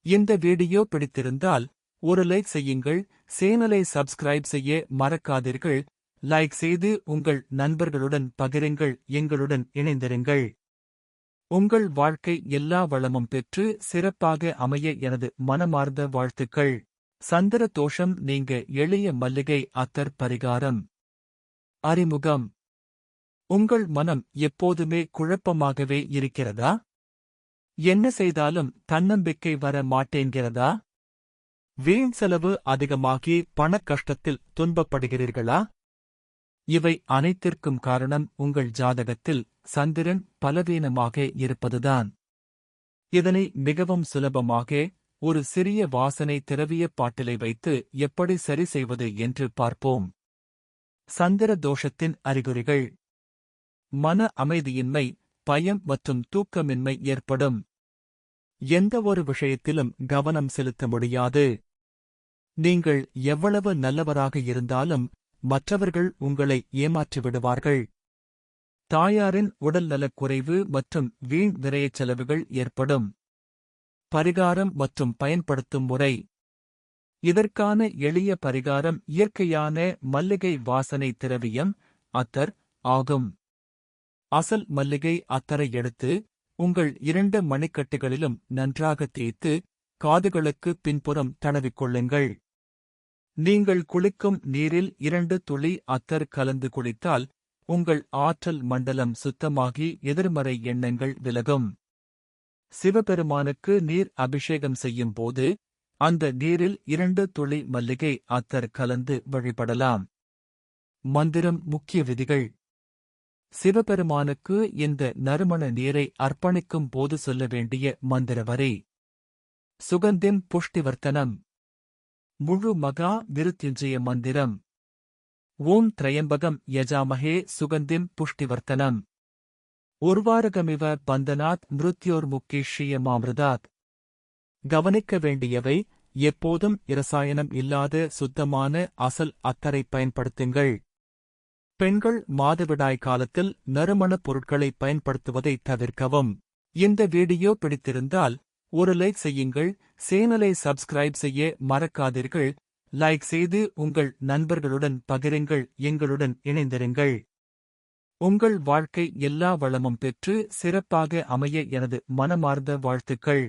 இந்த வீடியோ பிடித்திருந்தால் ஒரு லைக் செய்யுங்கள். சேனலை சப்ஸ்கிரைப் செய்ய மறக்காதீர்கள். லைக் செய்து உங்கள் நண்பர்களுடன் பகிருங்கள். எங்களுடன் இணைந்திருங்கள். உங்கள் வாழ்க்கை எல்லா வளமும் பெற்று சிறப்பாக அமைய எனது மனமார்ந்த வாழ்த்துக்கள். சந்திர தோஷம் நீங்க எளிய மல்லிகை அத்தர் பரிகாரம். அறிமுகம். உங்கள் மனம் எப்போதுமே குழப்பமாகவே இருக்கிறதா? என்ன செய்தாலும் தன்னம்பிக்கை வர மாட்டேங்கிறதா? வீண் செலவு அதிகமாகி பணக் கஷ்டத்தில் துன்பப்படுகிறீர்களா? இவை அனைத்திற்கும் காரணம் உங்கள் ஜாதகத்தில் சந்திரன் பலவீனமாக இருப்பதுதான். இதனை மிகவும் சுலபமாக ஒரு சிறிய வாசனை திரவிய பாட்டிலை வைத்து எப்படி சரி செய்வது என்று பார்ப்போம். சந்திர தோஷத்தின் அறிகுறிகள். மன அமைதியின்மை, பயம் மற்றும் தூக்கமின்மை ஏற்படும். எந்த ஒரு விஷயத்திலும் கவனம் செலுத்த முடியாது. நீங்கள் எவ்வளவு நல்லவராக இருந்தாலும் மற்றவர்கள் உங்களை ஏமாற்றிவிடுவார்கள். தாயாரின் உடல்நலக் குறைவு மற்றும் வீண் விரயச் செலவுகள் ஏற்படும். பரிகாரம் மற்றும் பயன்படுத்தும் முறை. இதற்கான எளிய பரிகாரம் இயற்கையான மல்லிகை வாசனை திரவியம் அத்தர் ஆகும். அசல் மல்லிகை அத்தரை எடுத்து உங்கள் 2 மணிக்கட்டுகளிலும் நன்றாக தேய்த்து காதுகளுக்கு பின்புறம் தடவிக்கொள்ளுங்கள். நீங்கள் குளிக்கும் நீரில் 2 துளி அத்தர் கலந்து குளித்தால் உங்கள் ஆற்றல் மண்டலம் சுத்தமாகி எதிர்மறை எண்ணங்கள் விலகும். சிவபெருமானுக்கு நீர் அபிஷேகம் செய்யும் போது அந்த நீரில் 2 துளி மல்லிகை அத்தர் கலந்து வழிபடலாம். மந்திரம். முக்கிய விதிகள். சிவபெருமானுக்கு இந்த நறுமண நீரை அர்ப்பணிக்கும் போது சொல்ல வேண்டிய மந்திர வரி. சுகந்திம் புஷ்டிவர்த்தனம். முழு மகா விருத்யுஞ்சய மந்திரம். ஓம் திரையம்பகம் யஜாமஹே சுகந்திம் புஷ்டிவர்த்தனம். உர்வாரகமிவ பந்தனாத் மிருத்யோர் முக்கிஷ்யமாமிருதாத். கவனிக்க வேண்டியவை: எப்போதும் இரசாயனம் இல்லாத சுத்தமான அசல் அத்தரை பயன்படுத்துங்கள். பெண்கள் மாதவிடாய் காலத்தில் நறுமணப் பொருட்களை பயன்படுத்துவதை தவிர்க்கவும். இந்த வீடியோ பிடித்திருந்தால் ஒரு லைக் செய்யுங்கள். சேனலை சப்ஸ்கிரைப் செய்ய மறக்காதீர்கள். லைக் செய்து உங்கள் நண்பர்களுடன் பகிருங்கள். எங்களுடன் இணைந்திருங்கள். உங்கள் வாழ்க்கை எல்லா வளமும் பெற்று சிறப்பாக அமைய எனது மனமார்ந்த வாழ்த்துக்கள்.